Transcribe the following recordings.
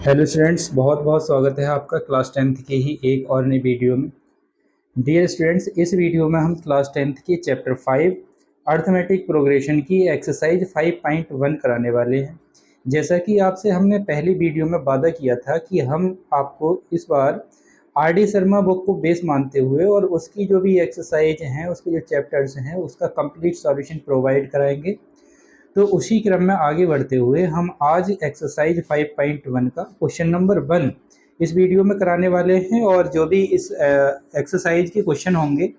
Hello students, बहुत बहुत स्वागत है आपका क्लास टेंथ के ही एक और नई वीडियो में। डियर स्टूडेंट्स, इस वीडियो में हम क्लास टेंथ की चैप्टर 5 अर्थमेटिक प्रोग्रेशन की एक्सरसाइज 5.1 कराने वाले हैं। जैसा कि आपसे हमने पहली वीडियो में वादा किया था कि हम आपको इस बार आर डी शर्मा बुक को बेस मानते हुए और उसकी जो भी एक्सरसाइज हैं, उसके जो चैप्टर्स हैं, उसका कंप्लीट सॉल्यूशन प्रोवाइड कराएंगे। तो उसी क्रम में आगे बढ़ते हुए हम आज एक्सरसाइज 5.1 का क्वेश्चन नंबर 1 इस वीडियो में कराने वाले हैं। और जो भी इस एक्सरसाइज के क्वेश्चन होंगे,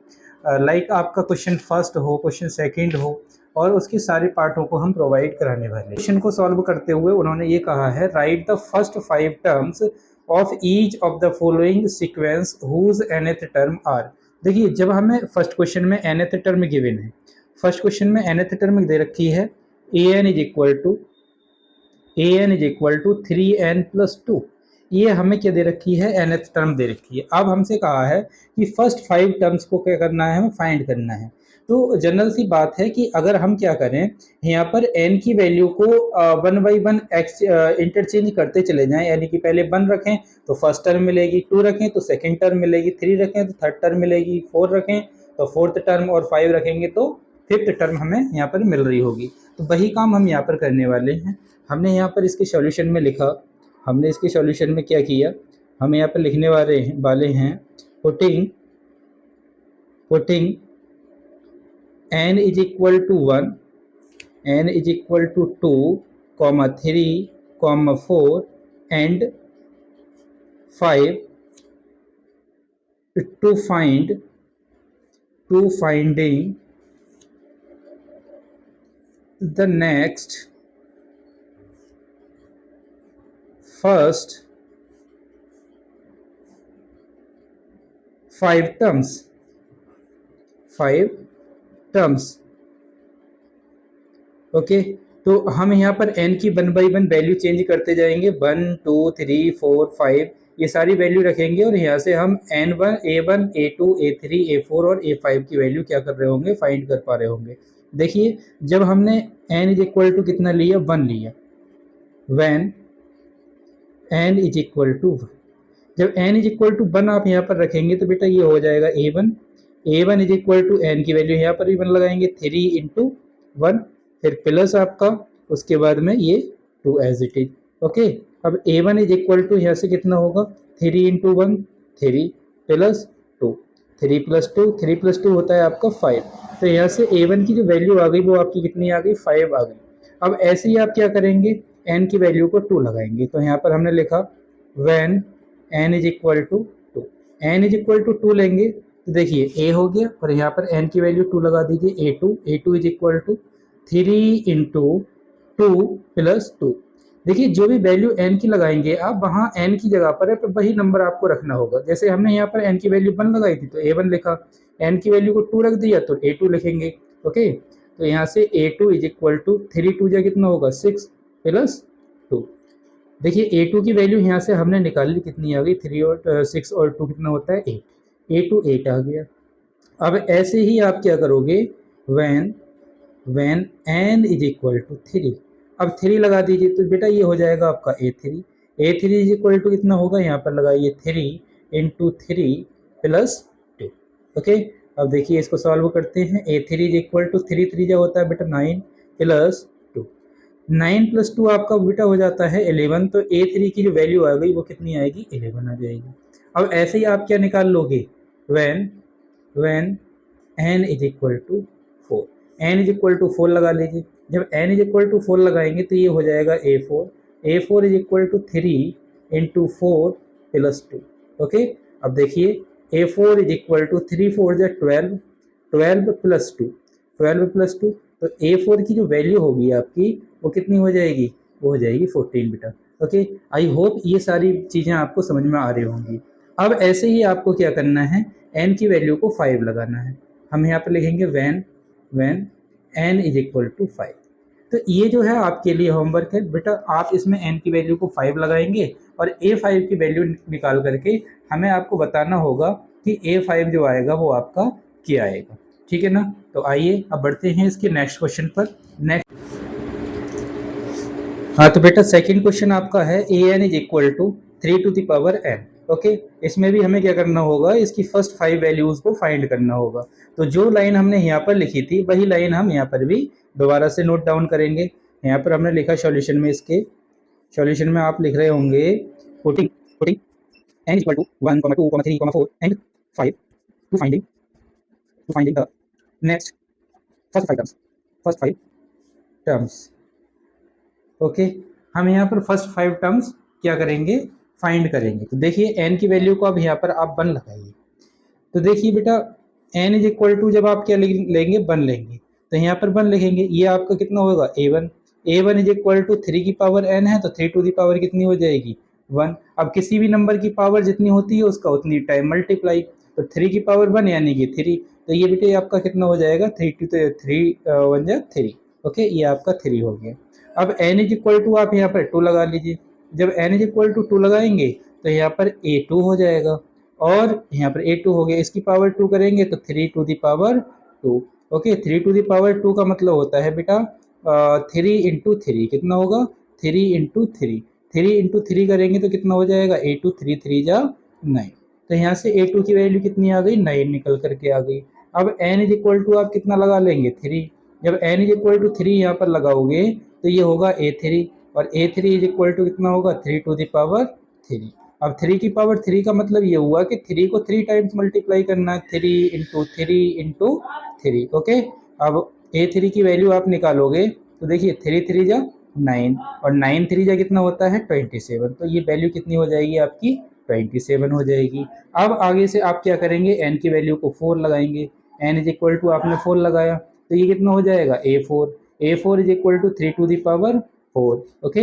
लाइक आपका क्वेश्चन फर्स्ट हो, क्वेश्चन सेकंड हो, और उसके सारे पार्टों को हम प्रोवाइड कराने वाले हैं। क्वेश्चन को सॉल्व करते हुए उन्होंने ये कहा है, write the first 5 terms of each of the following sequence whose nth term are. देखिए, जब हमें फर्स्ट क्वेश्चन में nth टर्म गिवन है, फर्स्ट क्वेश्चन में nth टर्म दे रखी है an is equal to 3n+2। ये हमें क्या दे रखी है, nth टर्म दे रखी है। अब हमसे कहा है कि फर्स्ट 5 टर्म्स को क्या करना है, हमें फाइंड करना है। तो जनरल सी बात है कि अगर हम क्या करें, यहाँ पर n की वैल्यू को 1 बाई 1 इंटरचेंज करते चले जाएं, यानी कि पहले 1 रखें तो फर्स्ट टर्म मिलेगी, 2 रखें तो सेकेंड टर्म मिलेगी, 3 रखें तो थर्ड टर्म मिलेगी, 4 रखें तो फोर्थ टर्म, और 5 रखेंगे तो फिफ्थ टर्म हमें यहाँ पर मिल रही होगी। तो वही काम हम यहाँ पर करने वाले हैं। हमने यहाँ पर इसके सॉल्यूशन में लिखा, हमने इसके सॉल्यूशन में क्या किया, हम यहाँ पर लिखने वाले हैं putting n is equal to 1, n is equal to 2, 3, 4 and 5 to finding the next first 5 terms। Okay, तो हम यहाँ पर n की 1 बाई 1 वैल्यू चेंज करते जाएंगे, 1 2 3 4 5 ये सारी वैल्यू रखेंगे, और यहाँ से हम n1 a1 a2 a3 a4 और a5 की वैल्यू क्या कर रहे होंगे, फाइंड कर पा रहे होंगे। देखिए, जब हमने n इज इक्वल टू कितना लिया, 1 लिया, when n is equal to 1, जब n इज इक्वल टू 1 आप यहाँ पर रखेंगे तो बेटा ये हो जाएगा a1 is equal to n की वैल्यू यहाँ पर भी 1 लगाएंगे, 3 इंटू 1, फिर प्लस आपका, उसके बाद में ये 2 एज इट इज। ओके, अब a1 इज इक्वल टू यहाँ से कितना होगा, 3 इंटू 1 3 प्लस 2, 3 प्लस 2 होता है आपका 5। तो यहाँ से a1 की जो वैल्यू आ गई वो आपकी कितनी आ गई, 5 आ गई। अब ऐसे ही आप क्या करेंगे, n की वैल्यू को 2 लगाएंगे। तो यहाँ पर हमने लिखा when n is equal to 2, n is equal to 2 लेंगे तो देखिए a हो गया, और यहाँ पर n की वैल्यू 2 लगा दीजिए, a2 is equal to 3 into 2 plus 2। देखिए, जो भी वैल्यू n की लगाएंगे आप, वहाँ n की जगह पर वही नंबर आपको रखना होगा। जैसे हमने यहाँ पर n की वैल्यू 1 लगाई थी तो a1 लिखा, n की वैल्यू को 2 रख दिया तो a2 लिखेंगे। ओके, तो यहाँ से a2 इज इक्वल टू 3 2 जा कितना होगा, 6 प्लस 2। देखिए, a2 की वैल्यू यहाँ से हमने निकाल ली, कितनी आ गई, 3 और 6 और 2 कितना होता है, 8, a2 8 आ गया। अब ऐसे ही आप क्या करोगे, when n is equal to 3, अब 3 लगा दीजिए तो बेटा ये हो जाएगा आपका a3 इज इक्वल टू कितना होगा, यहाँ पर लगाइए 3 इंटू 3 प्लस 2। ओके, अब देखिए इसको सॉल्व करते हैं, a3 इज इक्वल टू 3 3 जा होता है बेटा 9 प्लस 2, 9 प्लस 2 आपका बेटा हो जाता है 11। तो a3 की जो वैल्यू आ गई वो कितनी आएगी, 11 आ जाएगी। अब ऐसे ही आप क्या निकाल लोगे, when n is equal to 4, n is equal to 4 लगा लीजिए। जब n इज इक्वल टू 4 लगाएंगे तो ये हो जाएगा a4 is equal to 3 into 4 plus 2। Okay, अब देखिए a4 इज इक्वल टू 3 4 जा 12, 12 प्लस 2, तो a4 की जो वैल्यू होगी आपकी वो कितनी हो जाएगी, वो हो जाएगी 14 बेटा। ओके, आई होप ये सारी चीज़ें आपको समझ में आ रही होंगी। अब ऐसे ही आपको क्या करना है, n की वैल्यू को 5 लगाना है। हम यहाँ पर लिखेंगे when n is equal to 5। तो ये जो है आपके लिए होमवर्क है बेटा, आप इसमें n की वैल्यू को 5 लगाएंगे और a5 की वैल्यू निकाल करके हमें आपको बताना होगा कि a5 जो आएगा वो आपका क्या आएगा। ठीक है ना, तो आइए अब बढ़ते हैं इसके नेक्स्ट क्वेश्चन पर। हाँ तो बेटा सेकंड क्वेश्चन आपका है A N is equal to 3 to the power n। Okay, इसमें भी हमें क्या करना होगा, इसकी फर्स्ट 5 वैल्यूज को फाइंड करना होगा। तो जो लाइन हमने यहाँ पर लिखी थी वही लाइन हम यहाँ पर भी दोबारा से नोट डाउन करेंगे। यहाँ पर हमने लिखा सॉल्यूशन में, इसके सॉल्यूशन में आप लिख रहे होंगे putting putting n equal to 1, 2, 3, 4 and 5 to finding the next first 5 terms. Okay, हम यहाँ पर फर्स्ट 5 टर्म्स क्या करेंगे, फाइंड करेंगे। तो देखिए n की वैल्यू को अब यहाँ पर आप 1 लगाइए। तो देखिए बेटा n इज इक्वल टू जब आप क्या लेंगे, 1 लेंगे, तो यहाँ पर 1 लिखेंगे। ये आपका कितना होगा, a1 इज इक्वल टू 3 की पावर n है, तो 3 टू दी पावर कितनी हो जाएगी, 1। अब किसी भी नंबर की पावर जितनी होती है उसका उतनी टाइम मल्टीप्लाई, तो 3 की पावर 1 यानी कि 3, तो ये बेटे आपका कितना हो जाएगा, 3 ओके, ये आपका 3 हो गया। अब n इज इक्वल टू आप यहाँ पर 2 लगा लीजिए। जब n इज इक्वल टू 2 लगाएंगे तो यहाँ पर a2 हो जाएगा, और यहाँ पर a2 हो गया, इसकी पावर 2 करेंगे तो 3 to the power 2। Okay, 3 to the power 2 का मतलब होता है बेटा 3 इंटू 3 कितना होगा, 3 इंटू 3 करेंगे तो कितना हो जाएगा, a2 3 जा 9। तो यहाँ से a2 की वैल्यू कितनी आ गई, 9 निकल करके आ गई। अब n इज इक्वल टू आप कितना लगा लेंगे, 3। जब n इज इक्वल टू 3 यहाँ पर लगाओगे तो ये होगा a3, और a3 इज इक्वल टू कितना होगा, 3 टू द पावर 3। अब 3 की पावर 3 का मतलब ये हुआ कि 3 को 3 टाइम्स मल्टीप्लाई करना है, 3 इंटू 3। ओके, अब a3 की वैल्यू आप निकालोगे तो देखिए 3 जा 9, और 9 जा कितना होता है, 27। तो ये वैल्यू कितनी हो जाएगी आपकी, 27 हो जाएगी। अब आगे से आप क्या करेंगे, n की वैल्यू को 4 लगाएंगे। n इज इक्वल टू आपने 4 लगाया तो ये कितना हो जाएगा, a4 is equal to 3 to the power 4। Okay,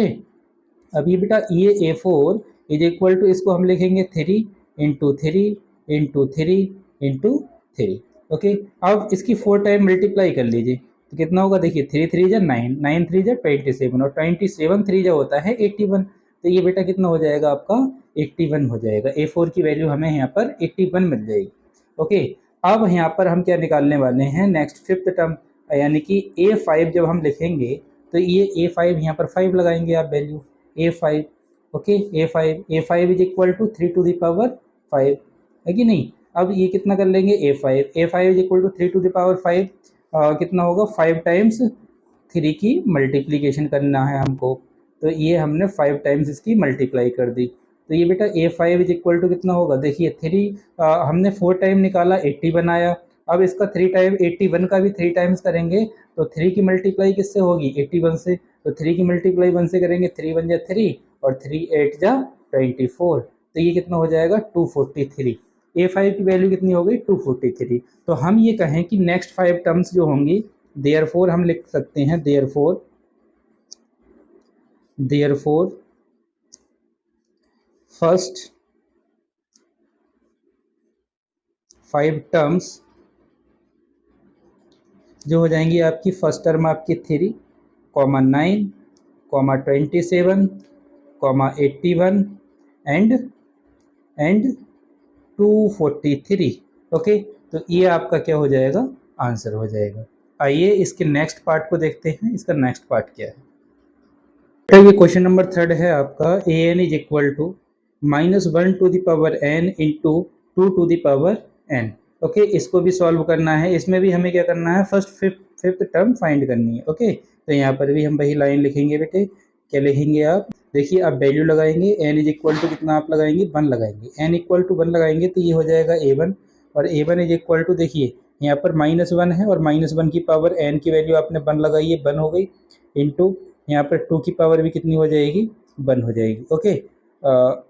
अब ये बेटा ये a4 इज इक्वल टू, इसको हम लिखेंगे 3 इंटू 3 इंटू 3 इंटू 3। ओके, अब इसकी 4 टाइम मल्टीप्लाई कर लीजिए तो कितना होगा, देखिए 3 जा 9, 9 जा 27, और 27 जा होता है 81। तो ये बेटा कितना हो जाएगा आपका, 81 हो जाएगा। a4 की वैल्यू हमें यहाँ पर 81 मिल जाएगी। ओके, अब यहाँ पर हम क्या निकालने वाले हैं, नेक्स्ट 5th टर्म, यानी कि a5 जब हम लिखेंगे तो ये a5 यहाँ पर 5 लगाएंगे आप value, a5। Okay, a5 is equal to 3 to the power 5 है कि नहीं। अब ये कितना कर लेंगे, a5 is equal to 3 to the power 5, कितना होगा, 5 टाइम्स 3 की मल्टीप्लीकेशन करना है हमको, तो ये हमने 5 टाइम्स इसकी मल्टीप्लाई कर दी। तो ये बेटा a5 इज इक्वल टू कितना होगा, देखिए 3 हमने 4 टाइम निकाला, 80 बनाया। अब इसका 3 टाइम 81 का भी 3 टाइम्स करेंगे तो 3 की मल्टीप्लाई किससे होगी, 81 से। तो 3 की मल्टीप्लाई 1 से करेंगे, 3 1 जा 3 और 3 8 जा 24, तो ये कितना हो जाएगा, 243। a5 की वैल्यू कितनी हो गई, 243। तो हम ये कहें कि नेक्स्ट 5 टर्म्स जो होंगी, देयरफॉर हम लिख सकते हैं, देयरफॉर फर्स्ट 5 टर्म्स जो हो जाएंगी आपकी, फर्स्ट टर्म आपकी 3, 9, 27, 81 एंड 243। ओके, तो ये आपका क्या हो जाएगा, आंसर हो जाएगा। आइए इसके नेक्स्ट पार्ट को देखते हैं, इसका नेक्स्ट पार्ट क्या है। तो ये क्वेश्चन नंबर 3 है आपका, A N is equal to -1 to the power n into 2 to the power n। Okay, इसको भी सॉल्व करना है, इसमें भी हमें क्या करना है, फर्स्ट फिफ्थ टर्म फाइंड करनी है। ओके, तो यहाँ पर भी हम वही लाइन लिखेंगे बेटे, क्या लिखेंगे आप, देखिए आप वैल्यू लगाएंगे, n इज इक्वल टू कितना आप लगाएंगे, 1 लगाएंगे, n इक्वल टू 1 लगाएंगे तो ये हो जाएगा a1, और a1 इज इक्वल टू, देखिए यहाँ पर -1 है और -1 की पावर n की वैल्यू आपने 1 लगाई है, 1 हो गई, इंटू यहाँ पर 2 की पावर भी कितनी हो जाएगी, 1 हो जाएगी। ओके,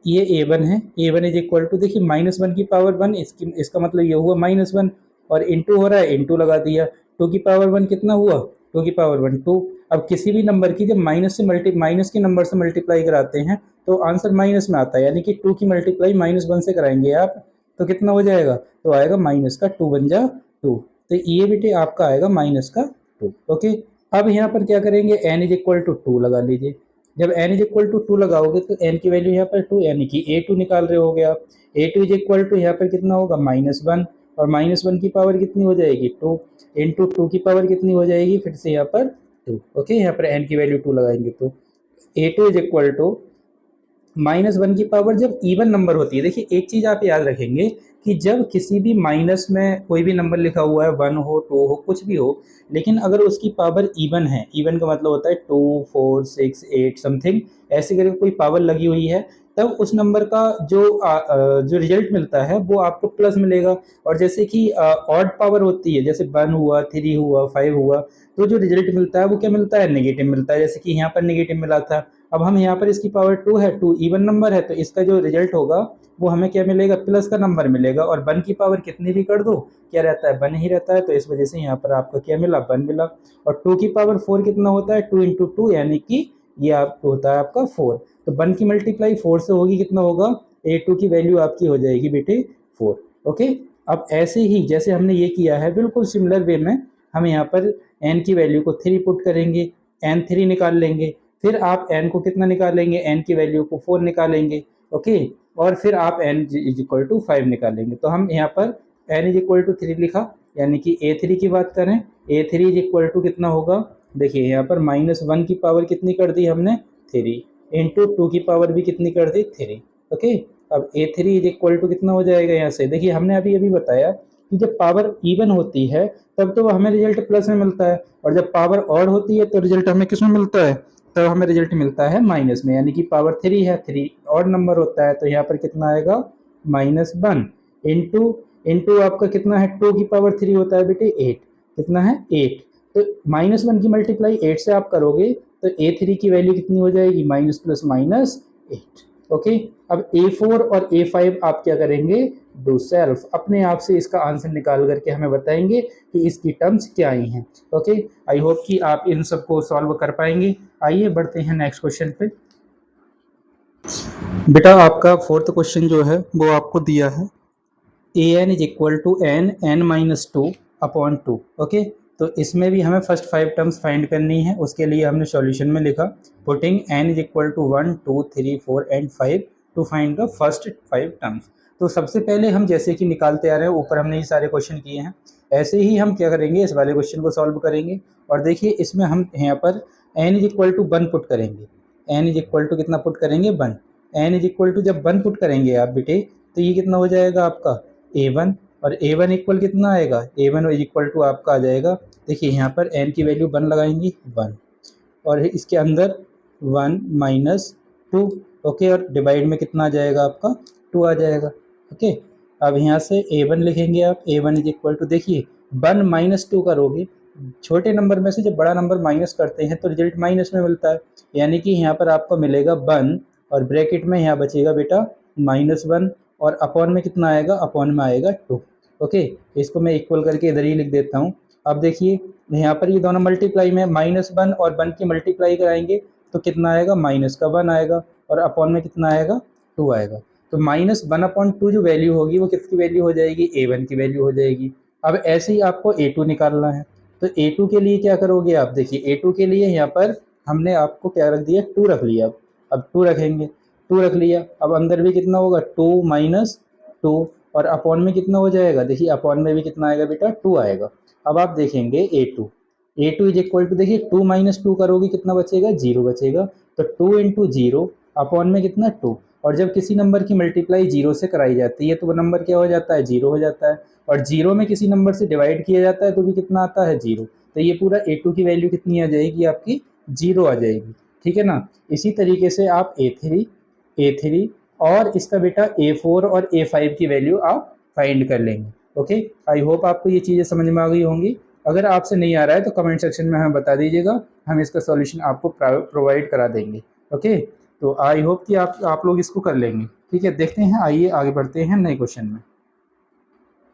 ये a1 है, a1 इज इक्वल टू, देखिए -1 की पावर 1, इसका मतलब ये हुआ -1, और इंटू हो रहा है, इंटू लगा दिया, 2 की पावर 1 कितना हुआ, 2 की पावर 1 2। अब किसी भी नंबर की जब माइनस के नंबर से मल्टीप्लाई कराते हैं तो आंसर माइनस में आता है, यानी कि 2 की मल्टीप्लाई -1 से कराएंगे आप तो कितना हो जाएगा, तो आएगा माइनस का 2 बन जा 2, तो ये बेटे आपका आएगा माइनस का 2। ओके, अब यहाँ पर क्या करेंगे, n इज इक्वल टू 2 लगा लीजिए। जब n इज इक्वल टू 2 लगाओगे तो n की वैल्यू यहाँ पर 2, यानी कि a2 निकाल रहे होगे आप। a2 इज इक्वल टू यहाँ पर कितना होगा, -1, और -1 की पावर कितनी हो जाएगी, 2, इंटू 2 की पावर कितनी हो जाएगी, फिर से यहाँ पर 2। ओके, यहाँ पर n की वैल्यू 2 लगाएंगे तो A2 इज इक्वल टू -1 की पावर जब इवन नंबर होती है। देखिए एक चीज़ आप याद रखेंगे कि जब किसी भी माइनस में कोई भी नंबर लिखा हुआ है, 1 हो, 2 हो, कुछ भी हो, लेकिन अगर उसकी पावर इवन है, इवन का मतलब होता है 2 4 6 8 समथिंग, ऐसे करके कोई पावर लगी हुई है, तब उस नंबर का जो रिजल्ट मिलता है वो आपको प्लस मिलेगा। और जैसे कि ऑड पावर होती है, जैसे 1 हुआ, 3 हुआ, 5 हुआ, तो जो रिजल्ट मिलता है वो क्या मिलता है, नेगेटिव मिलता है। जैसे कि यहाँ पर नेगेटिव मिला था। अब हम यहाँ पर इसकी पावर 2 है, 2 इवन नंबर है, तो इसका जो रिजल्ट होगा वो हमें क्या मिलेगा, प्लस का नंबर मिलेगा। और 1 की पावर कितनी भी कर दो, क्या रहता है, 1 ही रहता है। तो इस वजह से यहाँ पर आपको क्या मिला, 1 मिला। और 2 की पावर 4 कितना होता है, 2 इंटू 2, यानी कि ये आपको होता है आपका 4। तो 1 की मल्टीप्लाई 4 से होगी, कितना होगा, A2 की वैल्यू आपकी हो जाएगी बेटे 4। ओके। अब ऐसे ही जैसे हमने ये किया है, बिल्कुल सिमिलर वे में हम यहाँ पर n की वैल्यू को 3 पुट करेंगे, n3 निकाल लेंगे। फिर आप n को कितना निकालेंगे, n की वैल्यू को 4 निकालेंगे। ओके। और फिर आप n इज इक्वल टू 5 निकालेंगे। तो हम यहाँ पर n इज इक्वल टू 3 लिखा, यानी कि A3 की बात करें, A3 इज इक्वल टू कितना होगा, देखिए यहाँ पर -1 की पावर कितनी कर दी हमने, 3, इंटू 2 की पावर भी कितनी कर दी, 3। ओके। अब A3 इज इक्वल टू कितना हो जाएगा, यहाँ से देखिए हमने अभी अभी बताया कि जब पावर इवन होती है तब तो हमें रिजल्ट प्लस में मिलता है, और जब पावर ऑड होती है तो रिजल्ट हमें किस में मिलता है, तब हमें रिजल्ट मिलता है माइनस में। यानी कि पावर 3 है, 3 ऑड नंबर होता है, तो यहाँ पर कितना आएगा, -1 इंटू इंटू आपका कितना है, 2 की पावर 3 होता है बेटे 8, कितना है 8। तो -1 की मल्टीप्लाई 8 से आप करोगे तो A3 की वैल्यू कितनी हो जाएगी, माइनस प्लस माइनस 8। ओके। अब A4 और A5 आप क्या करेंगे, डू सेल्फ, अपने आप से इसका आंसर निकाल करके हमें बताएंगे कि इसकी टर्म्स क्या आई हैं। ओके। आई होप कि आप इन सबको सॉल्व कर पाएंगे। आइए बढ़ते हैं नेक्स्ट क्वेश्चन पे। बेटा आपका फोर्थ क्वेश्चन जो है वो आपको दिया है, A N is equal to N minus 2 upon 2। Okay. तो इसमें भी हमें फर्स्ट 5 टर्म्स फाइंड करनी है। उसके लिए हमने सॉल्यूशन में लिखा, putting N is equal to 1 2 3 4 and 5 to find the first 5 terms. तो सबसे पहले हम जैसे कि निकालते आ रहे हैं, ऊपर हमने ये सारे क्वेश्चन किए हैं, ऐसे ही हम क्या करेंगे, इस वाले क्वेश्चन को सॉल्व करेंगे। और देखिए इसमें हम यहाँ पर n is equal to 1 put करेंगे, एन इज इक्वल टू कितना पुट करेंगे, 1। एन इज इक्वल टू जब 1 पुट करेंगे आप बेटे, तो ये कितना हो जाएगा आपका A1। और A1 इक्वल कितना आएगा, A1 इक्वल टू आपका आ जाएगा, देखिए यहाँ पर n की वैल्यू 1 लगाएंगे, 1, और इसके अंदर 1 माइनस 2। ओके। और डिवाइड में कितना आ जाएगा आपका, 2 आ जाएगा। ओके। अब यहाँ से A1 लिखेंगे आप, A1 इज इक्वल टू, देखिए 1 माइनस 2 करोगे, छोटे नंबर में से जब बड़ा नंबर माइनस करते हैं तो रिजल्ट माइनस में मिलता है। यानी कि यहाँ पर आपको मिलेगा 1, और ब्रैकेट में यहाँ बचेगा बेटा -1, और अपॉन में कितना आएगा, अपॉन में आएगा 2। ओके। इसको मैं इक्वल करके इधर ही लिख देता हूँ। अब देखिए यहाँ पर ये दोनों मल्टीप्लाई में -1 और 1 की मल्टीप्लाई कराएंगे तो कितना आएगा, -1 आएगा, और अपॉन में कितना आएगा, 2 आएगा। तो -1/2 जो वैल्यू होगी वो किसकी वैल्यू हो जाएगी, A1 की वैल्यू हो जाएगी। अब ऐसे ही आपको A2 निकालना है, तो A2 के लिए क्या करोगे आप, देखिए A2 के लिए यहाँ पर हमने आपको क्या रख दिया, 2 रख लिया। अब 2 रखेंगे, 2 रख लिया। अब अंदर भी कितना होगा, 2 माइनस 2, और अपॉन में कितना हो जाएगा, देखिए अपॉन में भी कितना आएगा बेटा, 2 आएगा। अब आप देखेंगे A2 इज इक्वल टू, देखिए 2 माइनस 2 करोगे कितना बचेगा, 0 बचेगा। तो 2 इंटू 0 अपॉन में कितना, 2। और जब किसी नंबर की मल्टीप्लाई 0 से कराई जाती है तो वो नंबर क्या हो जाता है, 0 हो जाता है। और 0 में किसी नंबर से डिवाइड किया जाता है तो भी कितना आता है, 0। तो ये पूरा A2 की वैल्यू कितनी आ जाएगी आपकी, 0 आ जाएगी। ठीक है ना। इसी तरीके से आप A3 और इसका बेटा A4 और A5 की वैल्यू आप फाइंड कर लेंगे। ओके। आई होप आपको ये चीज़ें समझ में आ गई होंगी। अगर आपसे नहीं आ रहा है तो कमेंट सेक्शन में हमें बता दीजिएगा, हम इसका सॉल्यूशन आपको प्रोवाइड करा देंगे। ओके। तो आई होप कि आप लोग इसको कर लेंगे। ठीक है, देखते हैं, आइए आगे बढ़ते हैं नए क्वेश्चन में।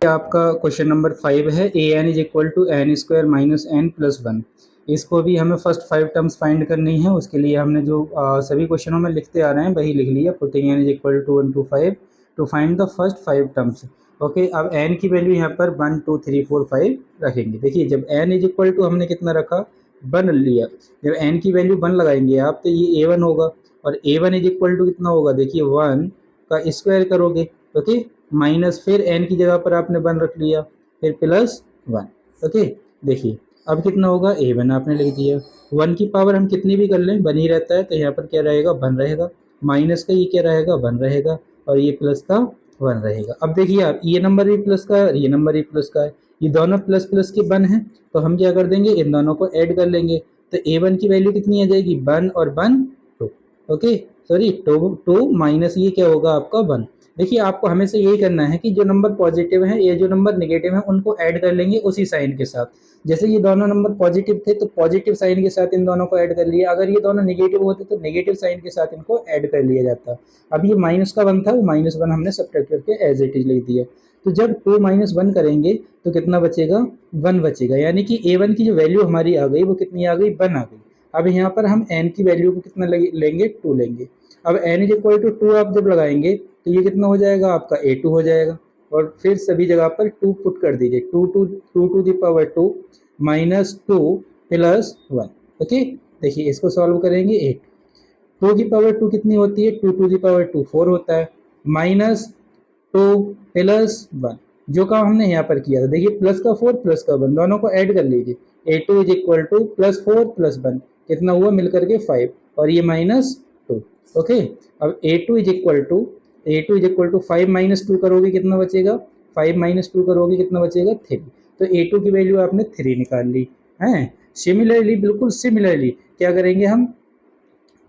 आपका क्वेश्चन नंबर 5 है, A N is equal to N square minus N plus 1। इसको भी हमें फर्स्ट 5 टर्म्स फाइंड करनी है। उसके लिए हमने जो सभी क्वेश्चनों में लिखते आ रहे हैं वही लिख लिया, putting N is equal to 1 to 5 to find the first 5 terms. Okay. अब एन की वैल्यू यहाँ पर 1 2 3 4 5 रखेंगे। देखिए जब एन इज इक्वल टू हमने कितना रखा, 1 लिया, जब एन की वैल्यू 1 लगाएंगे आप तो ये A1 होगा, और A1 इज इक्वल टू कितना होगा, देखिए 1 का स्क्वायर करोगे, ओके, माइनस फिर n की जगह पर आपने 1 रख लिया, फिर प्लस 1। ओके। देखिए अब कितना होगा A1 आपने लिख दिया। 1 की पावर हम कितनी भी कर लें बन ही रहता है, तो यहाँ पर क्या रहेगा 1 रहेगा, माइनस का ये क्या रहेगा 1 रहेगा, और ये प्लस का 1 रहेगा। अब देखिए आप ये नंबर भी प्लस का है और ये नंबर भी प्लस का है, ये दोनों प्लस प्लस के 1 है, तो हम क्या कर देंगे इन दोनों को ऐड कर लेंगे। तो A1 की वैल्यू कितनी आ जाएगी 1 और 1 2। ओके, सॉरी 2 माइनस ये क्या होगा आपका 1। देखिए आपको हमेशा यही करना है कि जो नंबर पॉजिटिव है या जो नंबर नेगेटिव है उनको ऐड कर लेंगे उसी साइन के साथ। जैसे ये दोनों नंबर पॉजिटिव थे तो पॉजिटिव साइन के साथ इन दोनों को ऐड कर लिया, अगर ये दोनों नेगेटिव होते तो नेगेटिव साइन के साथ इनको ऐड कर लिया जाता। अब ये माइनस का 1 था, वो -1 हमने सब्ट्रैक्ट करके एज इट इज लिख दिया। तो जब 2 - 1 करेंगे तो कितना बचेगा 1 बचेगा, यानी कि A1 की जो वैल्यू हमारी आ गई वो कितनी आ गई 1 आ गई। अब यहाँ पर हम n की वैल्यू को कितना लेंगे 2 लेंगे। अब n इज इक्वल टू 2 आप जब लगाएंगे तो ये कितना हो जाएगा आपका A2 हो जाएगा, और फिर सभी जगह पर 2 पुट कर दीजिए, 2 to the power 2 -2 plus 1। Okay, देखिए इसको सॉल्व करेंगे 8, 2 की पावर 2 कितनी होती है 2 टू द पावर 2 4 होता है, -2 प्लस 1। जो काम हमने यहाँ पर किया था देखिए प्लस का 4 प्लस का 1 दोनों को ऐड कर लीजिए, A2 इज इक्वल टू +4 + 1 कितना हुआ मिलकर के 5, और ये -2। ओके, अब A2 इज इक्वल टू 5 - 2 करोगे कितना बचेगा, 5 - 2 करोगे कितना बचेगा 3। तो A2 की वैल्यू आपने 3 निकाल ली है। सिमिलरली बिल्कुल सिमिलरली क्या करेंगे हम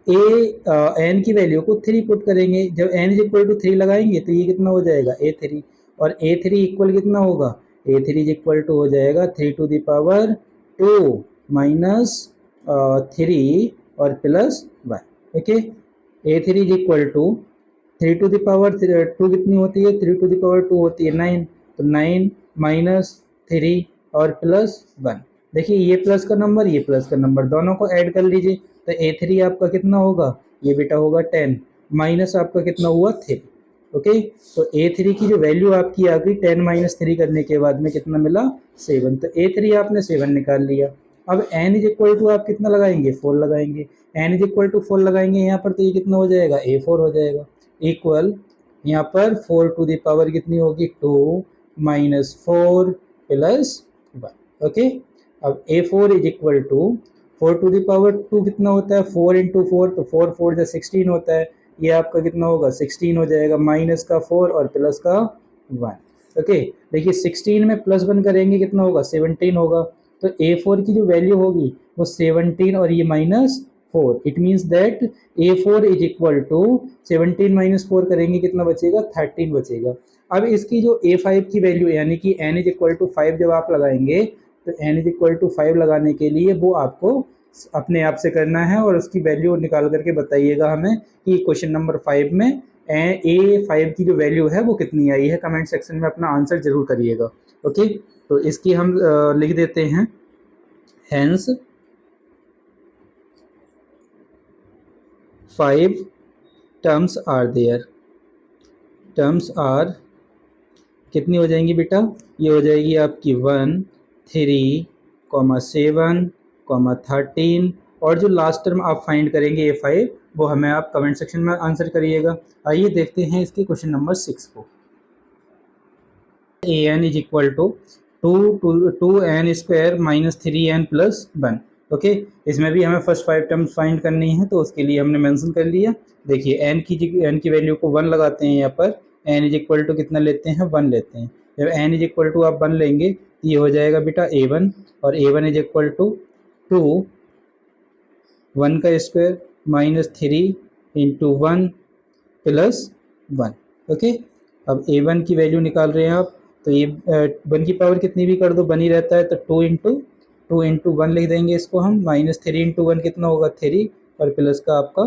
एन की वैल्यू को 3 पुट करेंगे, जब n इज इक्वल टू 3 लगाएंगे तो ये कितना हो जाएगा A3, और A3 इक्वल कितना होगा A3 इज इक्वल टू हो जाएगा 3 टू द पावर 2 माइनस 3 और plus 1। Okay, A3 is equal to 3 to the power 2 कितनी होती है 3 टू द पावर 2 होती है 9, तो 9 -3 और प्लस 1। देखिए ये प्लस का नंबर ये प्लस का नंबर दोनों को ऐड कर लीजिए, तो A3 आपका कितना होगा ये बेटा होगा 10, माइनस आपका कितना हुआ 3। ओके, तो A3 की जो वैल्यू आपकी आ गई 10 - 3 करने के बाद में कितना मिला 7, तो A3 आपने 7 निकाल लिया। अब n इज इक्वल टू आप कितना लगाएंगे 4 लगाएंगे, n इज इक्वल टू 4 लगाएंगे यहाँ पर, तो ये कितना हो जाएगा A4 हो जाएगा, इक्वल यहाँ पर 4 टू द पावर कितनी होगी 2 -4 प्लस 1। ओके, अब A4 is equal to 4 to the power 2 कितना होता है 4 इंटू 4, तो 4 4 जा 16 होता है, ये आपका कितना होगा 16 हो जाएगा, माइनस का 4 और प्लस का 1। ओके, देखिए 16 में +1 करेंगे कितना होगा 17 होगा, तो A4 की जो वैल्यू होगी वो 17 और ये -4, it means that A4 is equal to 17 - 4 करेंगे कितना बचेगा 13 बचेगा। अब इसकी जो A5 की वैल्यू यानी कि n इज इक्वल टू 5 जब आप लगाएंगे, तो n इज इक्वल टू 5 लगाने के लिए वो आपको अपने आप से करना है और उसकी वैल्यू निकाल करके बताइएगा हमें कि क्वेश्चन नंबर 5 में A5 की जो वैल्यू है वो कितनी आई है। कमेंट सेक्शन में अपना आंसर जरूर करिएगा। ओके, तो इसकी हम लिख देते हैं, hence 5 terms are there, terms are कितनी हो जाएंगी बेटा, ये हो जाएगी आपकी 1 3 7 13, और जो लास्ट टर्म आप फाइंड करेंगे A5 वो हमें आप कमेंट सेक्शन में आंसर करिएगा। आइए देखते हैं इसके क्वेश्चन नंबर 6 को। an is equal to 2n square -3n plus 1। Okay, इसमें भी हमें फर्स्ट 5 टर्म्स फाइंड करनी है, तो उसके लिए हमने मेंशन कर लिया। देखिए n की वैल्यू को 1 लगाते हैं यहाँ पर, n इज इक्वल टू कितना लेते हैं 1 लेते हैं। जब n इज इक्वल टू आप 1 लेंगे तो ये हो जाएगा बेटा A1, और A1 इज इक्वल टू 2 1 का स्क्वायर -3 इंटू 1 प्लस 1। ओके, अब A1 की वैल्यू निकाल रहे हैं आप, तो ये 1 की पावर कितनी भी कर दो बनी रहता है, तो 2 इंटू 1 लिख देंगे इसको हम, -3 इंटू 1 कितना होगा 3 और प्लस का आपका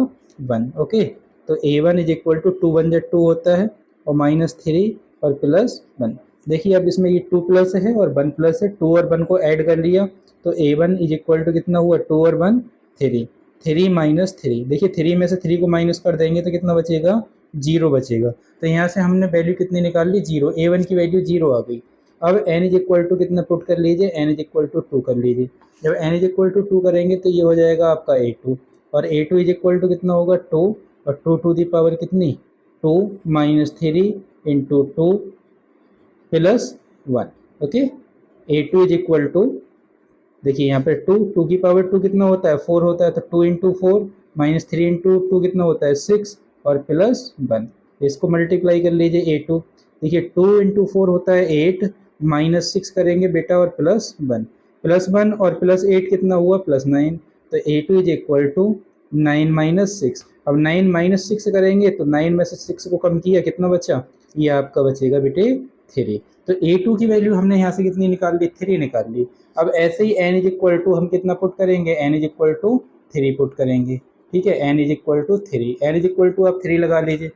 1। ओके, तो A1 इज इक्वल टू 2 1 जा 2 होता है और -3 और प्लस 1। देखिए अब इसमें ये 2 प्लस है और 1 प्लस है, 2 और 1 को ऐड कर लिया, तो A1 इज इक्वल टू कितना हुआ 2 और 1 3, 3 - 3। देखिए 3 में से 3 को माइनस कर देंगे तो कितना बचेगा 0 बचेगा, तो यहाँ से हमने वैल्यू कितनी निकाल ली 0, A1 की वैल्यू 0 आ गई। अब n इज इक्वल टू कितना पुट कर लीजिए, n इज इक्वल टू 2 कर लीजिए। जब n इज इक्वल टू 2 करेंगे तो ये हो जाएगा आपका A2, और A2 इज इक्वल टू कितना होगा 2, और 2 टू दी पावर कितनी 2 -3 into 2 plus 1। Okay, A2 is equal to देखिए यहाँ पे टू की पावर टू कितना होता है, 4 होता है, तो 2 × 4 माइनस 3 × 2 कितना होता है 6 और प्लस 1। इसको मल्टीप्लाई कर लीजिए A2। देखिए 2 × 4 होता है 8, माइनस 6 करेंगे बेटा और +1, +1 और +8 कितना हुआ +9। तो A2 is equal to 9 minus 6। अब 9 माइनस 6 करेंगे तो 9 में से 6 को कम किया, कितना बचा, ये आपका बचेगा बेटे 3। तो A2 की वैल्यू हमने यहाँ से कितनी निकाल ली, 3 निकाल ली। अब ऐसे ही n इज इक्वल टू हम कितना पुट करेंगे, n is equal to 3 put करेंगे। ठीक है, n is equal to 3, n is equal to आप 3 लगा लीजिए।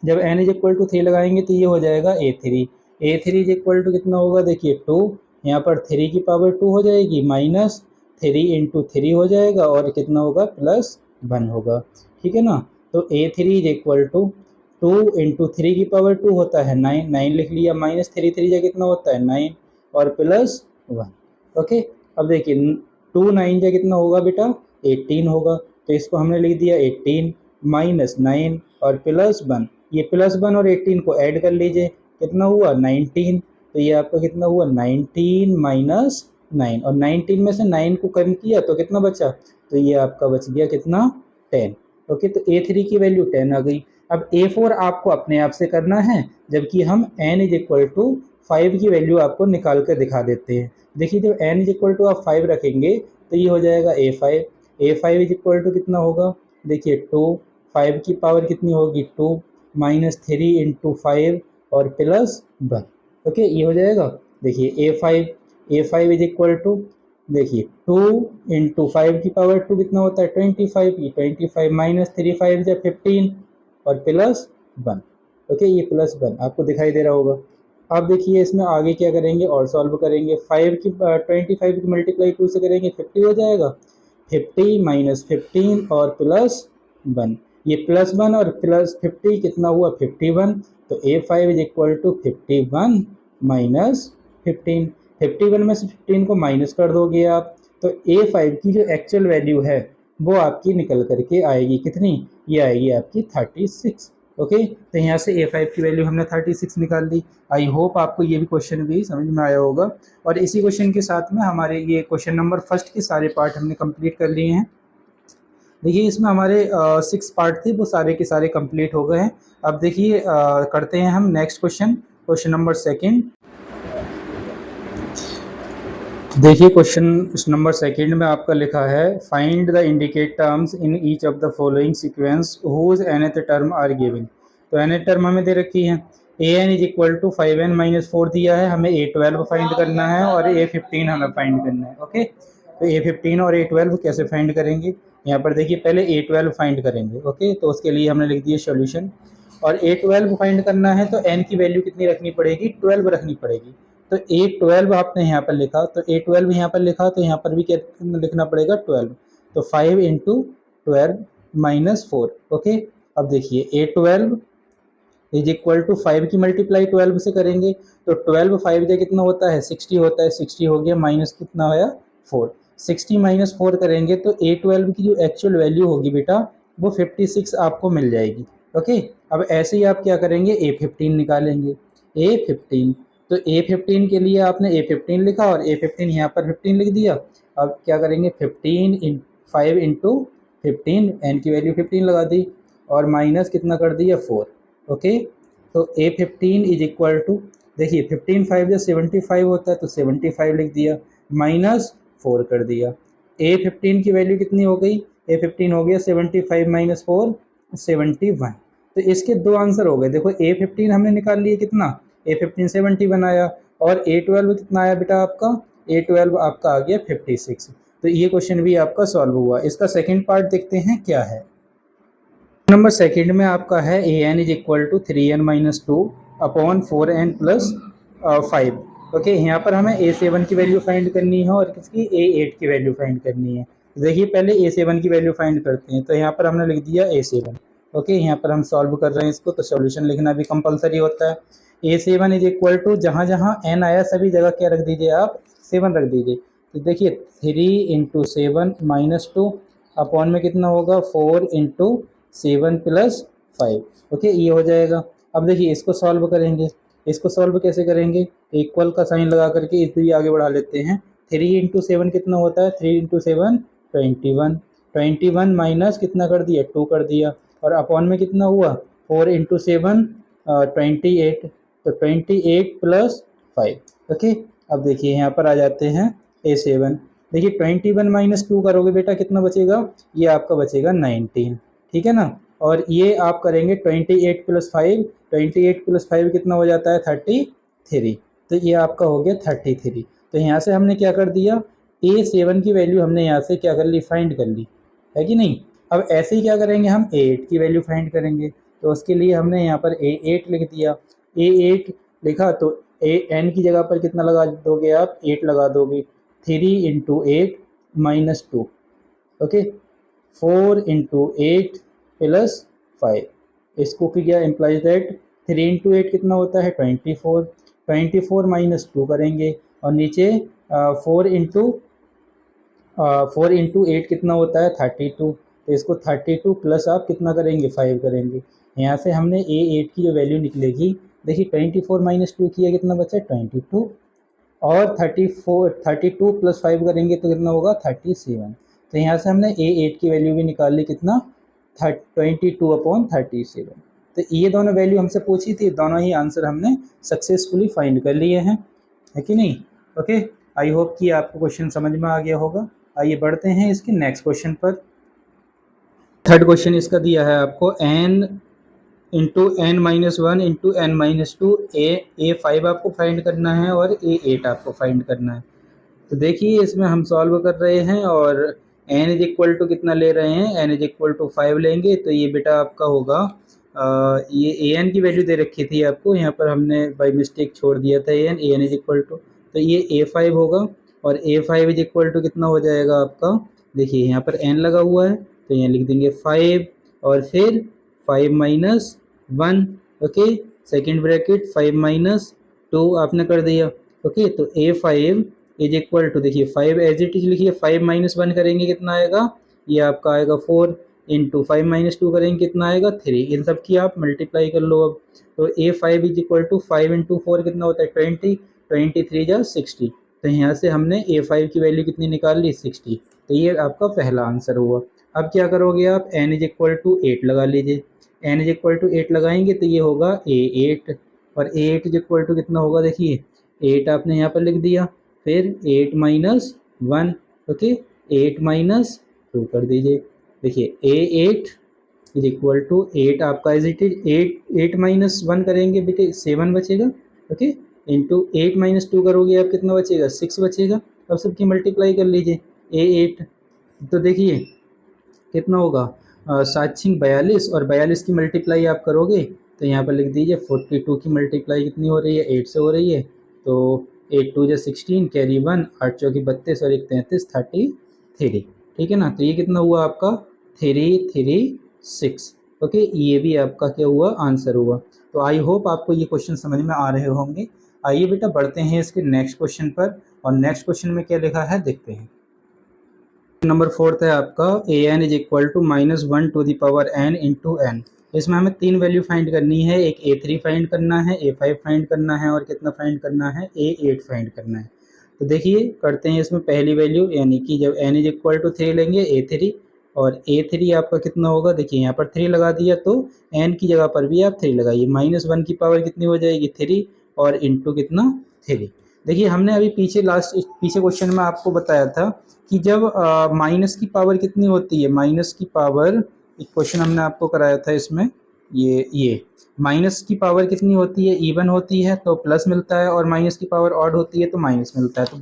जब n इज इक्वल टू 3 लगाएंगे तो ये हो जाएगा A3। A3 is equal to कितना होगा, देखिए 2, यहाँ पर 3 की पावर 2 हो जाएगी, माइनस 3 × 3 हो जाएगा और कितना होगा +1 होगा। ठीक है ना, तो A3 इज इक्वल टू 2 × 3 की पावर 2 होता है 9, 9 लिख लिया, माइनस 3 3 जा कितना होता है 9 और +1। ओके, अब देखिए 2 9 जा कितना होगा बेटा 18 होगा, तो इसको हमने लिख दिया 18 माइनस 9 और +1। ये +1 और 18 को ऐड कर लीजिए, कितना हुआ 19। तो ये आपका कितना हुआ 19 माइनस 9, और 19 में से 9 को कम किया तो कितना बचा, तो ये आपका बच गया कितना 10। ओके, तो A3 की वैल्यू 10 आ गई। अब A4 आपको अपने आप से करना है, जबकि हम n इज इक्वल टू 5 की वैल्यू आपको निकाल कर दिखा देते हैं। देखिए जब n इज इक्वल टू आप 5 रखेंगे तो ये हो जाएगा A5। A5 is equal to कितना होगा, देखिए 2, 5 की पावर कितनी होगी 2, माइनस 3 × 5 और +1। ओके, ये हो जाएगा। देखिए A5 इज इक्वल टू, देखिए 2 × 5 की पावर 2 कितना होता है 25, ये 25 माइनस 3 5 या 15 और +1। ओके, ये +1 आपको दिखाई दे रहा होगा। आप देखिए इसमें आगे क्या करेंगे और सॉल्व करेंगे, 25 की मल्टीप्लाई 2 से करेंगे 50 हो जाएगा, 50 माइनस 15 और +1, ये +1 और +50 कितना हुआ 51। तो A5 is equal to 51 minus 15, 51 में से 15 को माइनस कर दोगे आप, तो A5 की जो एक्चुअल वैल्यू है वो आपकी निकल करके आएगी कितनी, ये आएगी आपकी 36। ओके, तो यहाँ से A5 की वैल्यू हमने 36 निकाल ली। आई होप आपको ये भी क्वेश्चन भी समझ में आया होगा। और इसी क्वेश्चन के साथ में हमारे ये क्वेश्चन नंबर फर्स्ट के सारे पार्ट हमने कंप्लीट कर लिए हैं। देखिए इसमें हमारे 6 पार्ट थे, वो सारे के सारे कंप्लीट हो गए हैं। अब देखिए करते हैं हम next question, question number second. देखिए क्वेश्चन नंबर सेकंड में आपका लिखा है, find the indicate terms in each of the following sequence whose nth term are given. तो nth टर्म हमें दे रखी है, an is equal to 5n minus 4 दिया है, हमें A12 फाइंड करना है और A15 हमें फाइंड करना है। ओके, तो A15 और A12 कैसे फाइंड करेंगे, यहाँ पर देखिए पहले A12 फाइंड करेंगे। ओके, तो उसके लिए हमने लिख दिया सॉल्यूशन, और A12 फाइंड करना है तो n की वैल्यू कितनी रखनी पड़ेगी, 12 रखनी पड़ेगी। तो A12 आपने यहाँ पर लिखा, तो A12 यहाँ पर लिखा, तो यहाँ पर भी क्या लिखना पड़ेगा 12। तो 5 × 12 माइनस 4। ओके, अब देखिए A12 इज इक्वल टू 5 की मल्टीप्लाई 12 से करेंगे, तो 12 5 जा कितना होता है 60 होता है, 60 हो गया, माइनस कितना आया 4, 60 माइनस 4 करेंगे तो A12 की जो एक्चुअल वैल्यू होगी बेटा वो 56 आपको मिल जाएगी। ओके, अब ऐसे ही आप क्या करेंगे A15 निकालेंगे, A15। तो A15 के लिए आपने A15 लिखा और A15 यहाँ पर 15 लिख दिया। अब क्या करेंगे 5 × 15, n की वैल्यू 15 लगा दी और माइनस कितना कर दिया 4। ओके, तो A15 इज इक्वल टू, देखिए 15 5 जो 75 होता है, तो 75 लिख दिया, माइनस 4 कर दिया। A15 की वैल्यू कितनी हो गई, A15 हो गया 75 माइनस 4 71। तो इसके दो आंसर हो गए। देखो A15 हमने निकाल लिया कितना, A15 71 आया, और A12 कितना आया बेटा आपका, A12 आपका आ गया 56। तो ये क्वेश्चन भी आपका सॉल्व हुआ। इसका सेकंड पार्ट देखते हैं क्या है। नंबर सेकंड में आपका है an is equal to 3n minus 2 upon 4n plus 5। Okay, यहाँ पर हमें A7 की वैल्यू फाइंड करनी है और किसकी A8 की वैल्यू फाइंड करनी है। देखिए पहले A7 की वैल्यू फाइंड करते हैं, तो यहाँ पर हमने लिख दिया A7। ओके, यहाँ पर हम सॉल्व कर रहे हैं इसको, तो सॉल्यूशन लिखना भी कंपलसरी होता है। A7 इज इक्वल टू, जहाँ जहाँ n आया सभी जगह क्या रख दीजिए आप 7 रख दीजिए। तो देखिए 3 × 7 माइनस 2 अपॉन में कितना होगा 4 × 7 प्लस 5। ओके, ये हो जाएगा। अब देखिए इसको सॉल्व करेंगे, इसको सॉल्व कैसे करेंगे, इक्वल का साइन लगा करके इसे भी आगे बढ़ा लेते हैं। 3 इंटू सेवन कितना होता है, 3 इंटू सेवन 21, 21 माइनस कितना कर दिया, 2 कर दिया, और अपॉन में कितना हुआ, 4 इंटू सेवन 28, तो 28 प्लस 5। ओके, अब देखिए यहाँ पर आ जाते हैं A7। देखिए 21 माइनस 2 करोगे बेटा कितना बचेगा, ये आपका बचेगा 19, ठीक है ना। और ये आप करेंगे 28 प्लस 5, 28 प्लस 5 कितना हो जाता है 33, तो ये आपका हो गया 33। तो यहाँ से हमने क्या कर दिया, A7 की वैल्यू हमने यहाँ से क्या कर ली, फाइंड कर ली, है कि नहीं। अब ऐसे ही क्या करेंगे, हम A8 की वैल्यू फाइंड करेंगे, तो उसके लिए हमने यहाँ पर A8 लिख दिया। A8 लिखा तो एन की जगह पर कितना लगा दोगे आप, 8 लगा दोगे, 3 into eight minus 2, okay, 4 into eight plus 5। इसको क्या इम्प्लाइज दैट 3 इंटू एट कितना होता है 24, 24 माइनस 2 करेंगे, और नीचे 4 इंटू एट कितना होता है 32, तो इसको 32 प्लस आप कितना करेंगे 5 करेंगे। यहाँ से हमने A8 की जो वैल्यू निकलेगी, देखिए 24 माइनस 2 किया कितना बचा 22, और 32 प्लस 5 करेंगे तो कितना होगा 37। तो यहाँ से हमने A8 की वैल्यू भी निकाल ली, कितना 22/37। तो ये दोनों वैल्यू हमसे पूछी थी, दोनों ही आंसर हमने सक्सेसफुली फाइंड कर लिए हैं, है कि नहीं। ओके, आई होप कि आपको क्वेश्चन समझ में आ गया होगा। आइए बढ़ते हैं इसके नेक्स्ट क्वेश्चन पर। थर्ड क्वेश्चन इसका दिया है आपको, n into n minus one into n minus two, A5 आपको फाइंड करना है और A8 आपको फाइंड करना है। तो देखिए इसमें हम सॉल्व कर रहे हैं, और n इज इक्वल टू कितना ले रहे हैं, n इज इक्वल टू 5 लेंगे, तो ये बेटा आपका होगा ये an की वैल्यू दे रखी थी आपको, यहाँ पर हमने बाई मिस्टेक छोड़ दिया था an इज इक्वल टू, तो ये A5 होगा, और A5 इज इक्वल टू कितना हो जाएगा आपका, देखिए यहाँ पर n लगा हुआ है, तो यहाँ लिख देंगे 5, और फिर 5 minus 1, okay, second bracket 5 minus 2 आपने कर दिया। ओके, तो A5 इज इक्वल टू, देखिए 5 एज इट इज लिखिए, 5 माइनस 1 करेंगे कितना आएगा, ये आपका आएगा 4, इंटू 5 माइनस 2 करेंगे कितना आएगा 3, इन सब की आप मल्टीप्लाई कर लो अब। तो A5 is equal to 5 into 4 कितना होता है 20, 23 जा 60, तो यहाँ से हमने A5 की वैल्यू कितनी निकाल ली 60, तो ये आपका पहला आंसर हुआ। अब क्या करोगे आप, n इज इक्वल टू 8 लगा लीजिए, n इज इक्वल टू 8 लगाएंगे तो ये होगा A8, और A8 इज इक्वल टू कितना होगा, देखिए 8 आपने यहाँ पर लिख दिया, फिर 8 माइनस 1, ओके, 8 माइनस 2 कर दीजिए, देखिए A8 इज इक्वल टू 8 आपका एज इट इज 8 माइनस 1 करेंगे बेटे 7 बचेगा, ओके, इंटू 8 माइनस 2 करोगे आप कितना बचेगा 6 बचेगा। अब सबकी मल्टीप्लाई कर लीजिए A8, तो देखिए कितना होगा 7×42, और 42 की मल्टीप्लाई आप करोगे तो यहाँ पर लिख दीजिए 42 की मल्टीप्लाई कितनी हो रही है 8 से हो रही है, तो 8 2 16, कैरी 1, 8 चौकी 32 और 1 33, 33, ठीक है ना। तो ये कितना हुआ आपका 336, ओके, ये भी आपका क्या हुआ आंसर हुआ। तो आई होप आपको ये क्वेश्चन समझ में आ रहे होंगे। आइए बेटा बढ़ते हैं इसके नेक्स्ट क्वेश्चन पर, और नेक्स्ट क्वेश्चन में क्या लिखा है देखते हैं। नंबर फोर्थ है आपका an is equal to -1 to the power n into n. इसमें हमें तीन वैल्यू फाइंड करनी है, एक A3 फाइंड करना है, A5 फाइंड करना है, और कितना फाइंड करना है A8 फाइंड करना है। तो देखिए करते हैं इसमें पहली वैल्यू, यानी कि जब n इज इक्वल टू 3 लेंगे A3, और A3 आपका कितना होगा, देखिए यहाँ पर 3 लगा दिया, तो n की जगह पर भी आप 3 लगाइए, -1 की पावर कितनी हो जाएगी 3, और इंटू कितना 3। देखिए हमने अभी पीछे क्वेश्चन में आपको बताया था कि जब माइनस की पावर कितनी होती है, माइनस की पावर, एक क्वेश्चन हमने आपको कराया था इसमें, ये माइनस की पावर कितनी होती है, इवन होती है तो प्लस मिलता है, और माइनस की पावर ऑड होती है तो माइनस मिलता है। तो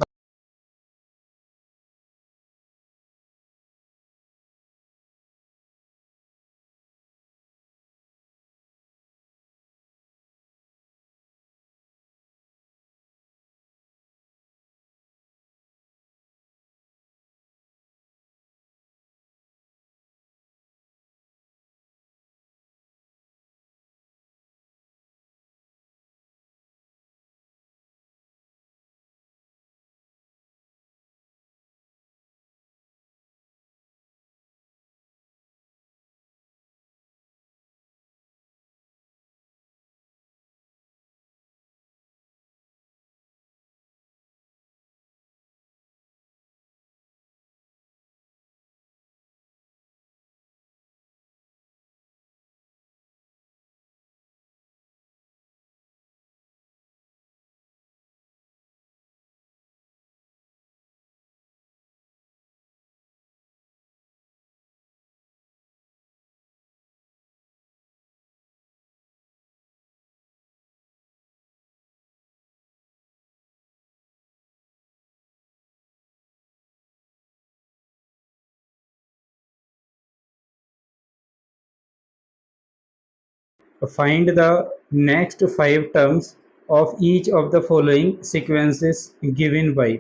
find the next 5 terms of each of the following sequences given by.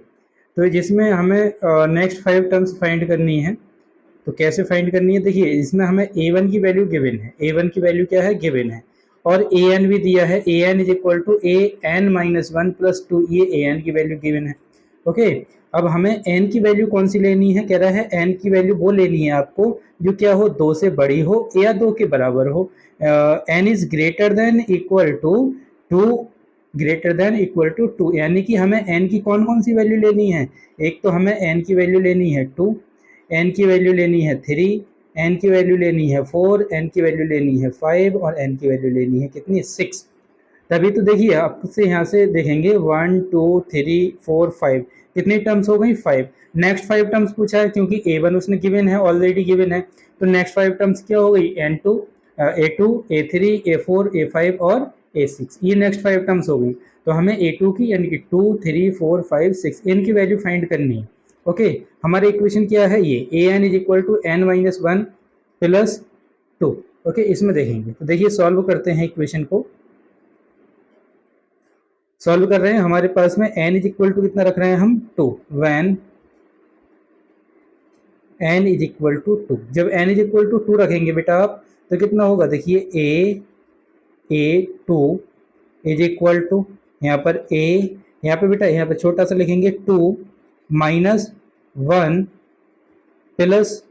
तो जिसमें हमें नेक्स्ट 5 टर्म्स फाइंड करनी है। तो कैसे फाइंड करनी है, देखिए इसमें हमें a1 की वैल्यू गिवन है, a1 की वैल्यू क्या है, गिवन है, और an भी दिया है, an is equal to a n minus one plus two, ये an की वैल्यू गिवन है। ओके, अब हमें n की वैल्यू कौन सी लेनी है, कह रहा है n की वैल्यू वो लेनी है आपको जो क्या हो, 2 से बड़ी हो या 2 के बराबर हो। n is greater than equal to 2, greater than equal to 2, यानी कि हमें n की कौन कौन सी वैल्यू लेनी है, एक तो हमें n की वैल्यू लेनी है 2, n की वैल्यू लेनी है 3, n की वैल्यू लेनी है 4, n की वैल्यू लेनी है 5 और n की वैल्यू लेनी है कितनी, 6। तभी तो देखिए आपसे यहाँ से देखेंगे 1 2 3 4 5, कितनी टर्म्स हो गई, 5। नेक्स्ट 5 टर्म्स पूछा है, क्योंकि a1 उसने गिवन है, ऑलरेडी गिवन है, तो नेक्स्ट 5 टर्म्स क्या हो गई, n2 a2 a3 a4 a5 और a6, ये नेक्स्ट 5 टर्म्स हो गई। तो हमें a2 की यानी कि 2 3 4 5 6 इनकी वैल्यू फाइंड करनी है। ओके, हमारे इक्वेशन क्या है, ये an is equal to n minus one plus two. Okay, इसमें देखेंगे तो देखिए सॉल्व करते हैं, इक्वेशन को सॉल्व कर रहे हैं। हमारे पास में n इज इक्वल टू कितना रख रहे हैं हम, 2, when n is equal to 2। जब n इज इक्वल टू 2 रखेंगे बेटा आप, तो कितना होगा, देखिए a2 इज इक्वल टू, यहाँ पर a, यहाँ पे बेटा यहाँ पे छोटा सा लिखेंगे 2 माइनस 1 प्लस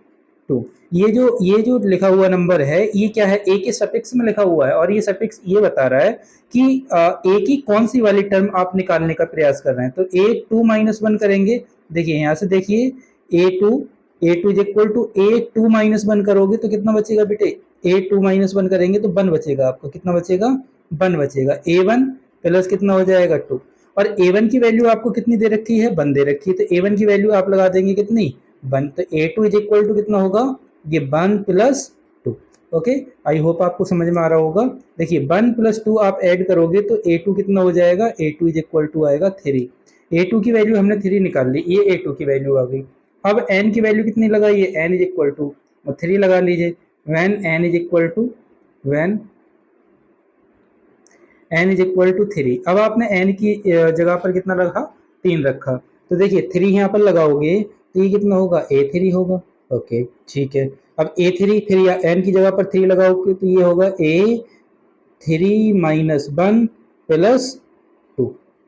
2। ये जो लिखा हुआ नंबर है, ये क्या है, ए के सफिक्स में लिखा हुआ है, और ये सफिक्स ये बता रहा है कि ए की कौन सी वाली टर्म आप निकालने का प्रयास कर रहे हैं। तो ए 2 माइनस वन करेंगे, देखिए यहाँ से देखिए a2 is equal to a2 minus one करोगे तो कितना बचेगा बेटे, a2 माइनस वन करेंगे तो 1 बचेगा, आपको कितना बचेगा, 1 बचेगा, a1 प्लस कितना हो जाएगा 2, और a1 की वैल्यू आपको कितनी दे रखी है, 1 दे रखी है, तो a1 की वैल्यू आप लगा देंगे कितनी, 1, तो a2 इज इक्वल टू कितना होगा, ये 1 प्लस 2। ओके, आई होप आपको समझ में आ रहा होगा। देखिए 1 प्लस 2 आप ऐड करोगे तो a2 कितना हो जाएगा, a2 इज इक्वल टू आएगा 3, a2 की वैल्यू हमने 3 निकाल ली, ये a2 की वैल्यू आ गई। अब n की वैल्यू कितनी लगाइए, n इज इक्वल टू 3 लगा लीजिए, when n is equal to, when n is equal to 3। अब आपने n की जगह पर कितना रखा, 3 रखा, तो देखिए 3 यहाँ पर लगाओगे तो ये कितना होगा, a3 होगा। ओके ठीक है, अब a3 फिर n की जगह पर 3 लगाओगे तो ये होगा a3 minus one plus 2।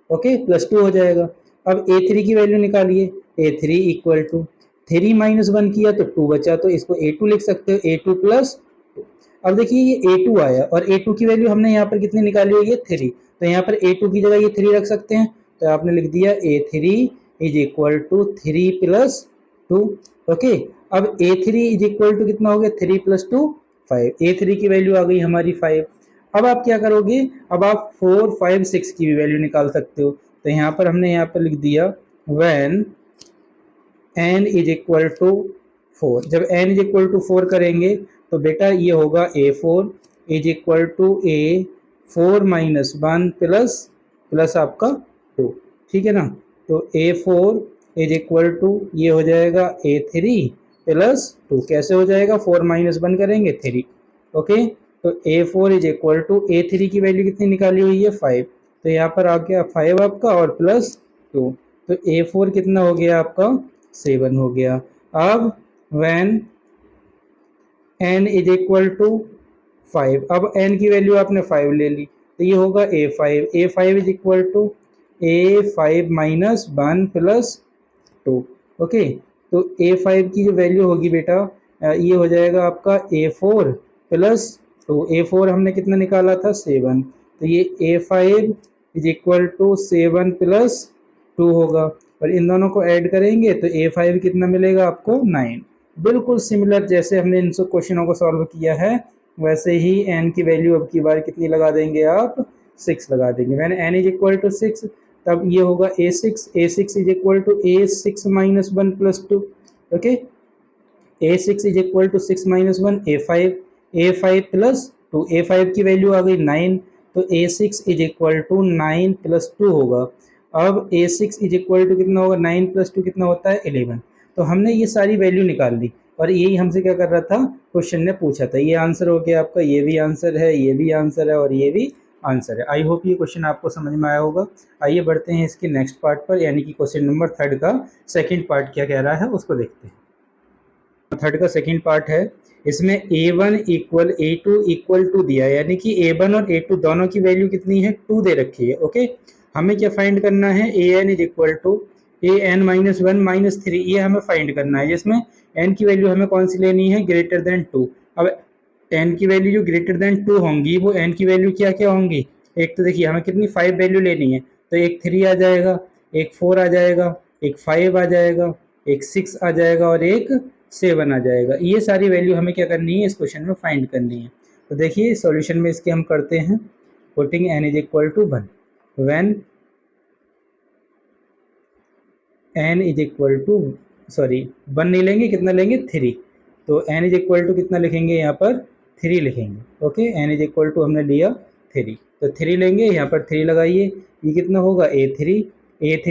Okay, plus 2 हो जाएगा। अब a3 की वैल्यू निकालिए, a3 equal to 3 minus one किया तो 2 बचा, तो इसको a2 लिख सकते हो, a2 प्लस 2। अब देखिए ये a2 आया, और a2 की वैल्यू हमने यहाँ पर कितनी निकाली हुई है, 3, तो यहाँ पर a2 की जगह ये 3 रख सकते हैं, तो आपने लिख दिया a3 is equal to 3 plus 2। Okay, अब a3 इज इक्वल टू कितना हो गया, 3 प्लस 2 5, a3 की वैल्यू आ गई हमारी 5। अब आप क्या करोगे, अब आप 4 5 6 की भी वैल्यू निकाल सकते हो, तो यहाँ पर हमने यहाँ पर लिख दिया when n is equal to 4। जब n इज इक्वल टू 4 करेंगे तो बेटा ये होगा a4 is equal to a4 minus one plus आपका 2, ठीक है ना। तो a4 इज इक्वल टू ये हो जाएगा a3 प्लस 2, कैसे हो जाएगा, 4 माइनस वन करेंगे 3। ओके, तो a4 is equal to a3 की वैल्यू कितनी निकाली हुई है, 5, तो यहाँ पर आ गया 5 आपका और प्लस 2, तो a4 कितना हो गया आपका, 7 हो गया। अब when n is equal to 5, अब n की वैल्यू आपने 5 ले ली, तो ये होगा a5 is equal to a5 minus one plus 2। Okay, तो a5 की जो वैल्यू होगी बेटा ये हो जाएगा आपका a4 प्लस 2, a4 हमने कितना निकाला था, 7, तो ये a5 is equal to 7 plus 2 होगा, और इन दोनों को ऐड करेंगे तो a5 कितना मिलेगा आपको, 9। बिल्कुल सिमिलर जैसे हमने इन सब क्वेश्चनों को सॉल्व किया है, वैसे ही n की वैल्यू अब की बार कितनी लगा देंगे आप, 6 लगा देंगे। When n is equal to 6, तब ये होगा a6 is equal to a6 minus one plus 2। Okay, a6 is equal to 6 minus one, a5 plus 2, a5 की वैल्यू आ गई 9, तो a6 is equal to 9 plus 2 होगा। अब a6 इज इक्वल टू कितना होगा, 9 प्लस 2 कितना होता है, 11। तो हमने ये सारी वैल्यू निकाल ली, और यही हमसे क्या कर रहा था, क्वेश्चन ने पूछा था। ये आंसर हो गया आपका, ये भी आंसर है, ये भी आंसर है और ये भी आंसर है। आई होप ये क्वेश्चन आपको समझ में आया होगा। आइए बढ़ते हैं इसके नेक्स्ट पार्ट पर, यानी कि क्वेश्चन नंबर 3 का सेकंड पार्ट क्या कह रहा है उसको देखते हैं। 3 का सेकंड पार्ट है, इसमें a1 equal a2 equal to दिया है, यानी कि a1 और a2 दोनों की वैल्यू कितनी है, 2 दे रखी है। ओके, हमें क्या फाइंड करना है, an is equal to an minus 1 minus 3, ये हमें फाइंड करना है, जिसमें n की वैल्यू हमें कौन सी लेनी है, ग्रेटर देन 2। अब n की वैल्यू जो ग्रेटर देन 2 होंगी वो n की वैल्यू क्या क्या होंगी, एक तो देखिए हमें कितनी 5 वैल्यू लेनी है, तो एक 3 आ जाएगा, एक 4 आ जाएगा, एक 5 आ जाएगा, एक 6 आ जाएगा और एक 7 आ जाएगा। ये सारी वैल्यू हमें क्या करनी है, इस क्वेश्चन में फाइंड करनी है। तो देखिए सॉल्यूशन में इसके हम करते हैं, putting n is equal to 1 when n is equal to, sorry 1 नहीं लेंगे, कितना लेंगे 3, तो n इज इक्वल टू कितना लिखेंगे यहाँ पर 3 लिखेंगे। Okay, n is equal to हमने लिया 3, तो 3 लेंगे, यहाँ पर 3 लगाइए, ये कितना होगा a3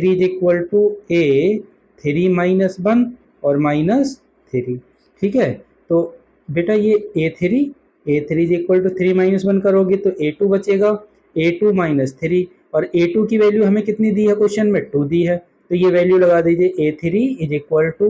is equal to a3 minus 1 और माइनस 3। ठीक है, तो बेटा ये a3 is equal to 3 minus 1 करोगे तो a2 बचेगा, a2 माइनस 3, और a2 की वैल्यू हमें कितनी दी है क्वेश्चन में, 2 दी है, तो ये वैल्यू लगा दीजिए a3 is equal to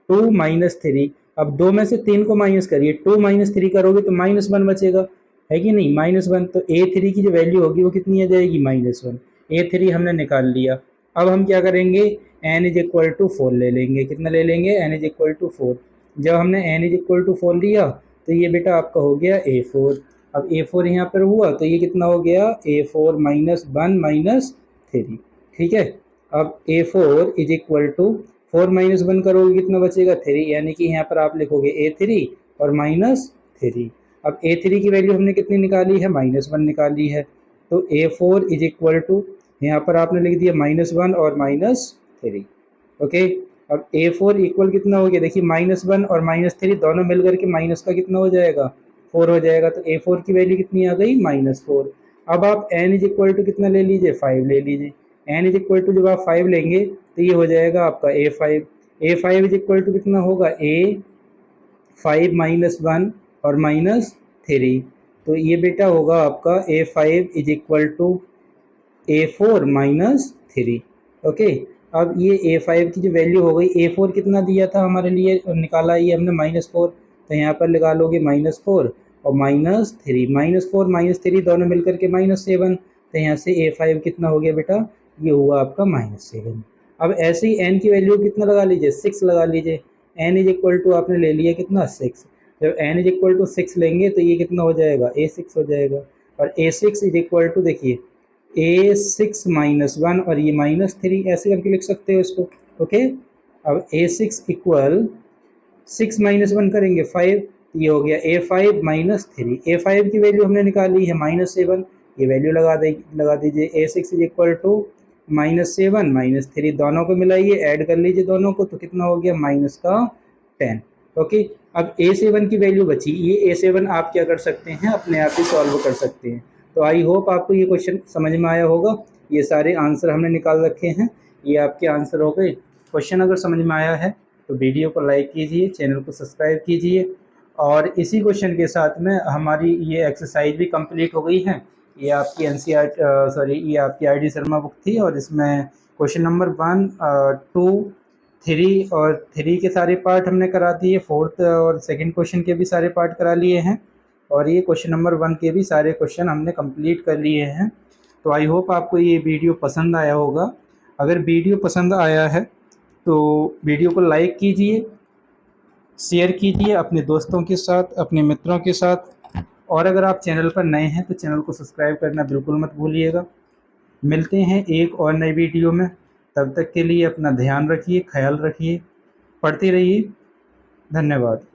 2 minus 3। अब 2 में से 3 को माइनस करिए, 2 माइनस 3 करोगे तो माइनस 1 बचेगा, है कि नहीं, माइनस 1, तो a3 की जो वैल्यू होगी वो कितनी आ जाएगी, -1। a3 हमने निकाल लिया। अब हम क्या करेंगे, n इज इक्वल टू 4 ले लेंगे, कितना ले लेंगे, n इज इक्वल टू 4। जब हमने n इज इक्वल टू 4 लिया तो ये बेटा आपका हो गया a4। अब a4 यहाँ पर हुआ तो ये कितना हो गया, a4 माइनस 1 माइनस 3। ठीक है, अब a4 is equal to 4 minus 1 करोगे कितना बचेगा, 3, यानी कि यहाँ पर आप लिखोगे a3 और माइनस 3। अब a3 की वैल्यू हमने कितनी निकाली है, -1 निकाली है, तो a4 इज इक्वल टू यहाँ पर आपने लिख दिया -1 और -3। ओके, अब a4 इक्वल कितना हो गया, देखिए -1 और -3 दोनों मिल करके माइनस का कितना हो जाएगा, 4 हो जाएगा, तो a4 की वैल्यू कितनी आ गई, -4। अब आप n इज इक्वल टू कितना ले लीजिए, 5 ले लीजिए, n इज इक्वल टू जब आप 5 लेंगे तो ये हो जाएगा आपका a5 इज इक्वल टू कितना होगा, a5 माइनस 1 और -3, तो ये बेटा होगा आपका a5 is equal to a4 minus 3। Okay, अब ये a5 की जो वैल्यू हो गई, a4 कितना दिया था हमारे लिए, निकाला ये हमने -4, तो यहाँ पर लगा लोगे -4 और -4 -3 दोनों मिलकर के -7, तो यहाँ से a5 कितना हो गया बेटा, ये हुआ आपका -7। अब ऐसे ही n की वैल्यू कितना लगा लीजिए, 6 लगा लीजिए, n इज इक्वल टू आपने ले लिया कितना, 6। जब n इज इक्वल टू 6 लेंगे तो ये कितना हो जाएगा, a6 हो जाएगा, और a6 इज इक्वल टू देखिए a6 माइनस 1 और ये -3, ऐसे करके लिख सकते हो इसको। ओके, अब a6 इक्वल 6 माइनस 1 करेंगे 5, ये हो गया a5 माइनस 3। a5 की वैल्यू हमने निकाली है -7, ये वैल्यू लगा दीजिए, a6 इज इक्वल टू -7 -3, दोनों को मिलाइए, ऐड कर लीजिए दोनों को, तो कितना हो गया, -10। ओके, अब a7 की वैल्यू बची, ये a7 आप क्या कर सकते हैं, अपने आप ही सॉल्व कर सकते हैं। तो आई होप आपको ये क्वेश्चन समझ में आया होगा। ये सारे आंसर हमने निकाल रखे हैं, ये आपके आंसर हो गए। क्वेश्चन अगर समझ में आया है तो वीडियो को लाइक कीजिए, चैनल को सब्सक्राइब कीजिए, और इसी क्वेश्चन के साथ में हमारी ये एक्सरसाइज भी कंप्लीट हो गई है। ये आपकी ये आपकी ID शर्मा बुक थी, और इसमें क्वेश्चन नंबर 1, 2, 3 और 3 के सारे पार्ट हमने करा दिए, 4th और 2nd क्वेश्चन के भी सारे पार्ट करा लिए हैं, और ये क्वेश्चन नंबर 1 के भी सारे क्वेश्चन हमने कंप्लीट कर लिए हैं। तो आई होप आपको ये वीडियो पसंद आया होगा। अगर वीडियो पसंद आया है तो वीडियो को लाइक कीजिए, शेयर कीजिए अपने दोस्तों के साथ, अपने मित्रों के साथ, और अगर आप चैनल पर नए हैं तो चैनल को सब्सक्राइब करना बिल्कुल मत भूलिएगा। मिलते हैं एक और नई वीडियो में, तब तक के लिए अपना ध्यान रखिए, ख्याल रखिए, पढ़ते रहिए। धन्यवाद।